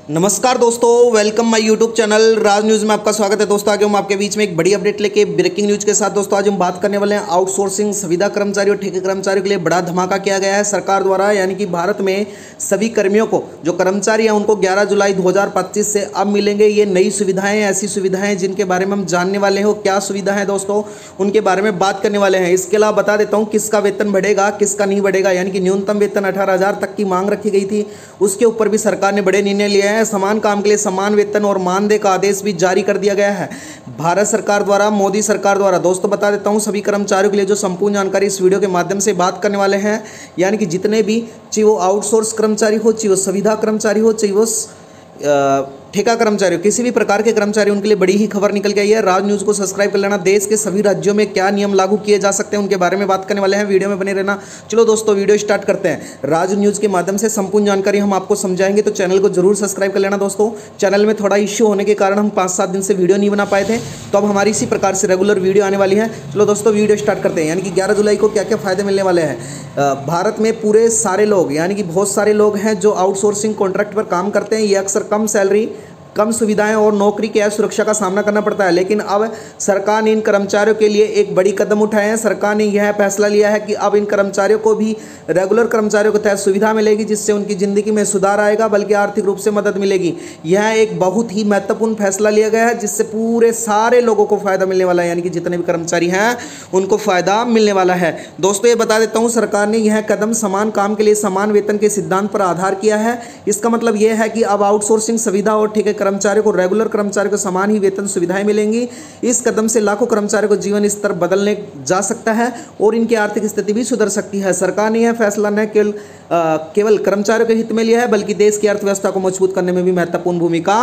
नमस्कार दोस्तों, welcome my YouTube channel Raj news में आपका स्वागत है। दोस्तों आगे हम आपके बीच में एक बड़ी अपडेट लेके ब्रेकिंग न्यूज़ के साथ दोस्तों आज हम बात करने वाले हैं आउटसोर्सिंग सुविधा कर्मचारी और ठेके कर्मचारियों के लिए बड़ा धमाका किया गया है सरकार द्वारा। यानी कि भारत में सभी कर्मियों को जो कर्मचारी हैं उनको 11 जुलाई 2025 से अब मिलेंगे ये नई सुविधाएं, ऐसी सुविधाएं जिनके बारे में हम जानने वाले हैं। क्या सुविधा है दोस्तों, उनके बारे में बात करने वाले हैं। इसके अलावा बता देता हूँ किसका वेतन बढ़ेगा, किसका नहीं बढ़ेगा। यानी कि न्यूनतम वेतन 18,000 तक की मांग रखी गई थी, उसके ऊपर भी सरकार ने बड़े निर्णय लिए हैं। समान काम के लिए समान वेतन और मानदेय का आदेश भी जारी कर दिया गया है भारत सरकार द्वारा, मोदी सरकार द्वारा। दोस्तों बता देता हूं सभी कर्मचारियों के लिए जो संपूर्ण जानकारी इस वीडियो के माध्यम से बात करने वाले हैं। यानी कि जितने भी, चाहे वो आउटसोर्स कर्मचारी हो, चाहे वो सुविधा कर्मचारी हो, चाहे वो ठेका कर्मचारी हो, किसी भी प्रकार के कर्मचारी, उनके लिए बड़ी ही खबर निकल के आई है। राज न्यूज़ को सब्सक्राइब कर लेना। देश के सभी राज्यों में क्या नियम लागू किए जा सकते हैं उनके बारे में बात करने वाले हैं। वीडियो में बने रहना। चलो दोस्तों वीडियो स्टार्ट करते हैं। राज न्यूज़ के माध्यम से संपूर्ण जानकारी हम आपको समझाएंगे, तो चैनल को जरूर सब्सक्राइब कर लेना। दोस्तों चैनल में थोड़ा इश्यू होने के कारण हम 5-7 दिन से वीडियो नहीं बना पाए थे, तो अब हमारी इसी प्रकार से रेगुलर वीडियो आने वाली है। चलो दोस्तों वीडियो स्टार्ट करते हैं। यानी कि 11 जुलाई को क्या क्या फायदे मिलने वाले हैं। भारत में पूरे सारे लोग, यानी कि बहुत सारे लोग हैं जो आउटसोर्सिंग कॉन्ट्रैक्ट पर काम करते हैं। ये अक्सर कम सैलरी, कम सुविधाएं और नौकरी की सुरक्षा का सामना करना पड़ता है। लेकिन अब सरकार ने इन कर्मचारियों के लिए एक बड़ी कदम उठाए हैं। सरकार ने यह फैसला लिया है कि अब इन कर्मचारियों को भी रेगुलर कर्मचारियों के तहत सुविधा मिलेगी, जिससे उनकी ज़िंदगी में सुधार आएगा, बल्कि आर्थिक रूप से मदद मिलेगी। यह एक बहुत ही महत्वपूर्ण फैसला लिया गया है, जिससे पूरे सारे लोगों को फ़ायदा मिलने वाला है। यानी कि जितने भी कर्मचारी हैं उनको फ़ायदा मिलने वाला है। दोस्तों ये बता देता हूँ, सरकार ने यह कदम समान काम के लिए समान वेतन के सिद्धांत पर आधार किया है। इसका मतलब यह है कि अब आउटसोर्सिंग सुविधा और ठेके कर्मचारियों को रेगुलर कर्मचारियों को समान ही वेतन सुविधाएं मिलेंगी। इस कदम से लाखों कर्मचारियों को जीवन स्तर बदलने जा सकता है और इनकी आर्थिक स्थिति भी सुधर सकती है। सरकार ने यह फैसला न केवल कर्मचारियों के हित में लिया है, बल्कि देश की अर्थव्यवस्था को मजबूत करने में भी महत्वपूर्ण भूमिका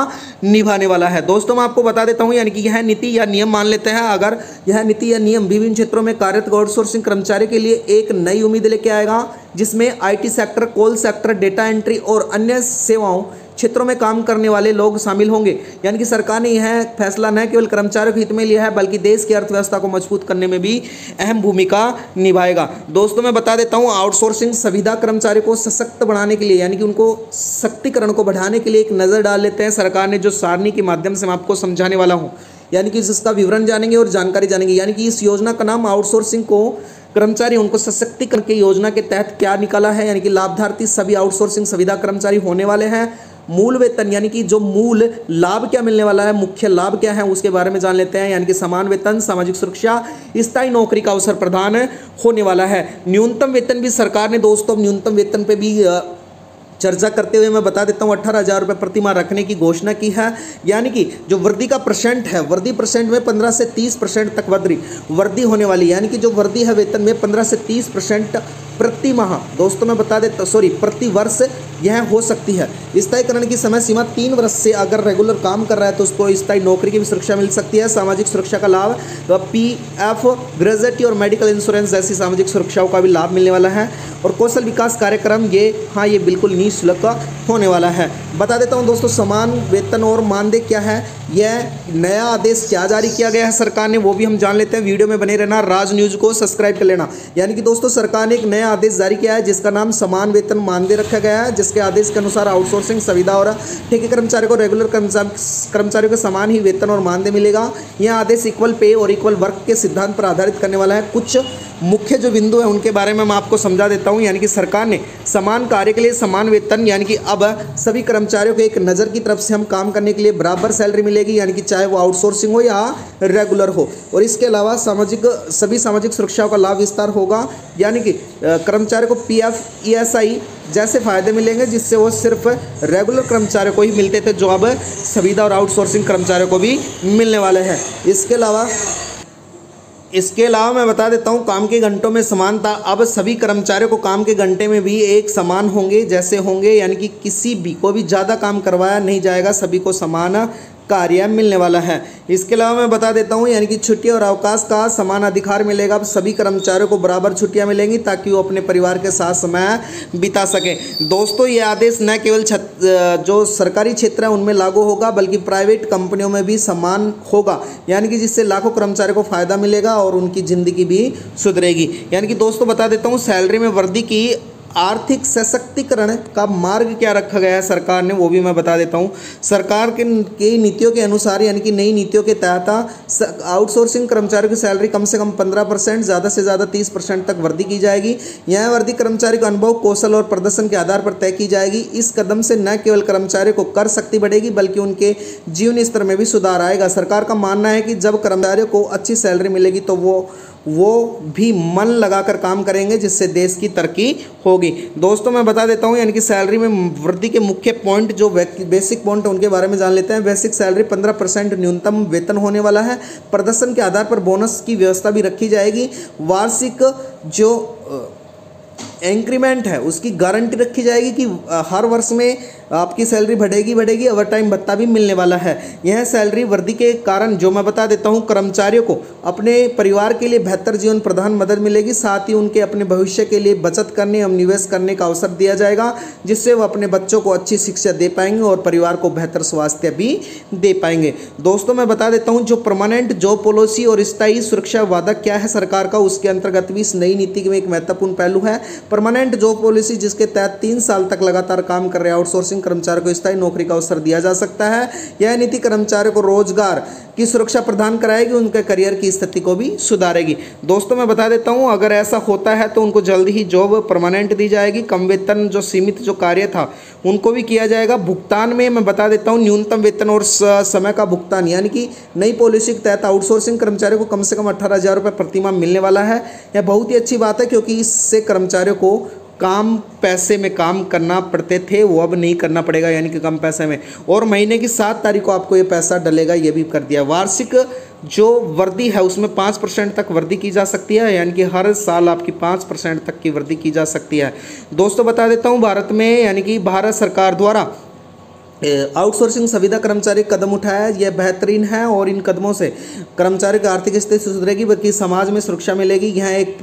निभाने वाला है। दोस्तों मैं आपको बता देता हूं, यानी कि यह नीति या नियम मान लेते हैं, अगर यह नीति या नियम विभिन्न क्षेत्रों में कार्यरत आउटसोर्सिंग कर्मचारी के लिए एक नई उम्मीद लेके आएगा, जिसमें IT sector, coal sector, data entry और अन्य सेवाओं क्षेत्रों में काम करने वाले लोग शामिल होंगे। यानी कि सरकार ने यह फैसला न केवल कर्मचारियों के हित में लिया है, बल्कि देश की अर्थव्यवस्था को मजबूत करने में भी अहम भूमिका निभाएगा। दोस्तों मैं बता देता हूं, आउटसोर्सिंग सुविधा कर्मचारियों को सशक्त बनाने के लिए, यानी कि उनको शक्तिकरण को बढ़ाने के लिए एक नज़र डाल लेते हैं। सरकार ने जो सारणी के माध्यम से मैं आपको समझाने वाला हूँ, यानी कि जिसका विवरण जानेंगे और जानकारी जानेंगे। यानी कि इस योजना का नाम आउटसोर्सिंग को कर्मचारी उनको सशक्तिकरण की योजना के तहत क्या निकाला है। यानी कि लाभार्थी सभी आउटसोर्सिंग सुविधा कर्मचारी होने वाले हैं। मूल वेतन, यानी कि जो मूल लाभ क्या मिलने वाला है, मुख्य लाभ क्या है, उसके बारे में जान लेते हैं। यानी कि समान वेतन, सामाजिक सुरक्षा, स्थायी नौकरी का अवसर प्रदान होने वाला है। न्यूनतम वेतन भी सरकार ने दोस्तों न्यूनतम वेतन पे भी चर्चा करते हुए मैं बता देता हूँ 18,000 रुपये प्रति माह रखने की घोषणा की है। यानी कि जो वृद्धि का परसेंट है, वृद्धि परसेंट में 15 से 30% तक वृद्धि होने वाली है। यानी कि जो वृद्धि है वेतन में 15 से 30% प्रति माह, दोस्तों मैं बता देता प्रति वर्ष यह हो सकती है। स्थायीकरण की समय सीमा 3 वर्ष से, अगर रेगुलर काम कर रहा है तो उसको स्थायी नौकरी की भी सुरक्षा मिल सकती है। सामाजिक सुरक्षा का लाभ, PF, ग्रेजुएटी और मेडिकल इंश्योरेंस जैसी सामाजिक सुरक्षाओं का भी लाभ मिलने वाला है। और कौशल विकास कार्यक्रम ये बिल्कुल निःशुल्क होने वाला है। बता देता हूँ दोस्तों समान वेतन और मानदेय क्या है, यह नया आदेश क्या जारी किया गया है सरकार ने, वो भी हम जान लेते हैं। वीडियो में बने रहना, राज न्यूज़ को सब्सक्राइब कर लेना। यानी कि दोस्तों सरकार ने एक नया आदेश जारी किया है, जिसका नाम समान वेतन मानदेय रखा गया है, जिसके आदेश के अनुसार आउटसोर्सिंग सुविधा और ठेके कर्मचारियों को रेगुलर कर्मचारियों को समान ही वेतन और मानदेय मिलेगा। यह आदेश इक्वल पे और इक्वल वर्क के सिद्धांत पर आधारित करने वाला है। कुछ मुख्य जो बिंदु है उनके बारे में मैं आपको समझा देता हूं। यानी कि सरकार ने समान कार्य के लिए समान वेतन, यानी कि अब सभी कर्मचारियों को एक नज़र की तरफ से हम काम करने के लिए बराबर सैलरी मिलेगी, यानी कि चाहे वो आउटसोर्सिंग हो या रेगुलर हो। और इसके अलावा सभी सामाजिक सुरक्षाओं का लाभ विस्तार होगा। यानी कि कर्मचारियों को PF, ESI जैसे फ़ायदे मिलेंगे, जिससे वो सिर्फ रेगुलर कर्मचारियों को ही मिलते थे, जो अब सुविधा और आउटसोर्सिंग कर्मचारियों को भी मिलने वाले हैं। इसके अलावा मैं बता देता हूँ काम के घंटों में समानता, अब सभी कर्मचारियों को काम के घंटे में भी एक समान होंगे जैसे होंगे। यानी कि किसी भी को भी ज़्यादा काम करवाया नहीं जाएगा, सभी को समान कार्य मिलने वाला है। इसके अलावा मैं बता देता हूँ, यानी कि छुट्टी और अवकाश का समान अधिकार मिलेगा। अब सभी कर्मचारियों को बराबर छुट्टियाँ मिलेंगी, ताकि वो अपने परिवार के साथ समय बिता सकें। दोस्तों ये आदेश न केवल जो सरकारी क्षेत्र है उनमें लागू होगा, बल्कि प्राइवेट कंपनियों में भी समान होगा। यानी कि जिससे लाखों कर्मचारियों को फ़ायदा मिलेगा और उनकी ज़िंदगी भी सुधरेगी। यानी कि दोस्तों बता देता हूँ, सैलरी में वृद्धि की आर्थिक सशक्तिकरण का मार्ग क्या रखा गया है सरकार ने, वो भी मैं बता देता हूँ। सरकार के नीतियों के अनुसार यानी कि नई नीतियों के तहत आउटसोर्सिंग कर्मचारियों की सैलरी कम से कम 15%, ज़्यादा से ज़्यादा 30% तक वृद्धि की जाएगी। यह वृद्धि कर्मचारी का अनुभव, कौशल और प्रदर्शन के आधार पर तय की जाएगी। इस कदम से न केवल कर्मचारियों को कर शक्ति बढ़ेगी बल्कि उनके जीवन स्तर में भी सुधार आएगा। सरकार का मानना है कि जब कर्मचारियों को अच्छी सैलरी मिलेगी तो वो भी मन लगाकर काम करेंगे, जिससे देश की तरक्की होगी। दोस्तों मैं बता देता हूं, यानी कि सैलरी में वृद्धि के मुख्य पॉइंट, जो बेसिक पॉइंट उनके बारे में जान लेते हैं। बेसिक सैलरी 15% न्यूनतम वेतन होने वाला है। प्रदर्शन के आधार पर बोनस की व्यवस्था भी रखी जाएगी। वार्षिक जो इंक्रीमेंट है उसकी गारंटी रखी जाएगी कि हर वर्ष में आपकी सैलरी बढ़ेगी। ओवर टाइम भत्ता भी मिलने वाला है। यह सैलरी वृद्धि के कारण, जो मैं बता देता हूं, कर्मचारियों को अपने परिवार के लिए बेहतर जीवन प्रदान मदद मिलेगी। साथ ही उनके अपने भविष्य के लिए बचत करने एवं निवेश करने का अवसर दिया जाएगा, जिससे वो अपने बच्चों को अच्छी शिक्षा दे पाएंगे और परिवार को बेहतर स्वास्थ्य भी दे पाएंगे। दोस्तों मैं बता देता हूँ, जो परमानेंट जॉब पॉलिसी और स्थायी सुरक्षा वादा क्या है सरकार का, उसके अंतर्गत भी इस नई नीति में एक महत्वपूर्ण पहलू है। परमानेंट जॉब पॉलिसी, जिसके तहत 3 साल तक लगातार काम कर रहे आउटसोर्सिंग कर्मचारियों को स्थायी नौकरी का अवसर दिया जा सकता है। यह नीति कर्मचारियों को रोजगार की सुरक्षा प्रदान कराएगी, उनके करियर की स्थिति को भी सुधारेगी। दोस्तों मैं बता देता हूं, अगर ऐसा होता है तो उनको जल्दी ही जॉब परमानेंट दी जाएगी। कम वेतन, जो सीमित जो कार्य था, उनको भी किया जाएगा। भुगतान में मैं बता देता हूं, न्यूनतम वेतन और समय का भुगतान, यानी कि नई पॉलिसी के तहत आउटसोर्सिंग कर्मचारियों को कम से कम 18,000 रुपये प्रतिमाह मिलने वाला है। यह बहुत ही अच्छी बात है, क्योंकि इससे कर्मचारियों को पैसे में काम करना पड़ते थे, वो अब नहीं करना पड़ेगा, यानी कि कम पैसे में। और महीने की 7 तारीख को आपको ये पैसा डलेगा, ये भी कर दिया। वार्षिक जो वृद्धि है उसमें 5% तक वृद्धि की जा सकती है, यानी कि हर साल आपकी 5% तक की वृद्धि की जा सकती है। दोस्तों बता देता हूँ, भारत में यानी कि भारत सरकार द्वारा आउटसोर्सिंग सुविधा कर्मचारी कदम उठाया है, यह बेहतरीन है और इन कदमों से कर्मचारी की आर्थिक स्थिति सुधरेगी, बल्कि समाज में सुरक्षा मिलेगी। यह एक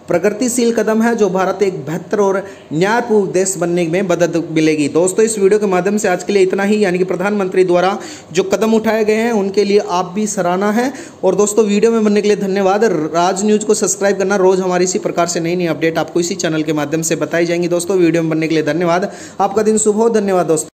प्रगतिशील कदम है, जो भारत एक बेहतर और न्यायपूर्ण देश बनने में मदद मिलेगी। दोस्तों इस वीडियो के माध्यम से आज के लिए इतना ही, यानी कि प्रधानमंत्री द्वारा जो कदम उठाए गए हैं उनके लिए आप भी सराहना है। और दोस्तों वीडियो में बनने के लिए धन्यवाद। राज न्यूज़ को सब्सक्राइब करना, रोज़ हमारी इसी प्रकार से नई अपडेट आपको इसी चैनल के माध्यम से बताई जाएंगी। दोस्तों वीडियो में बनने के लिए धन्यवाद। आपका दिन शुभ हो। धन्यवाद दोस्तों।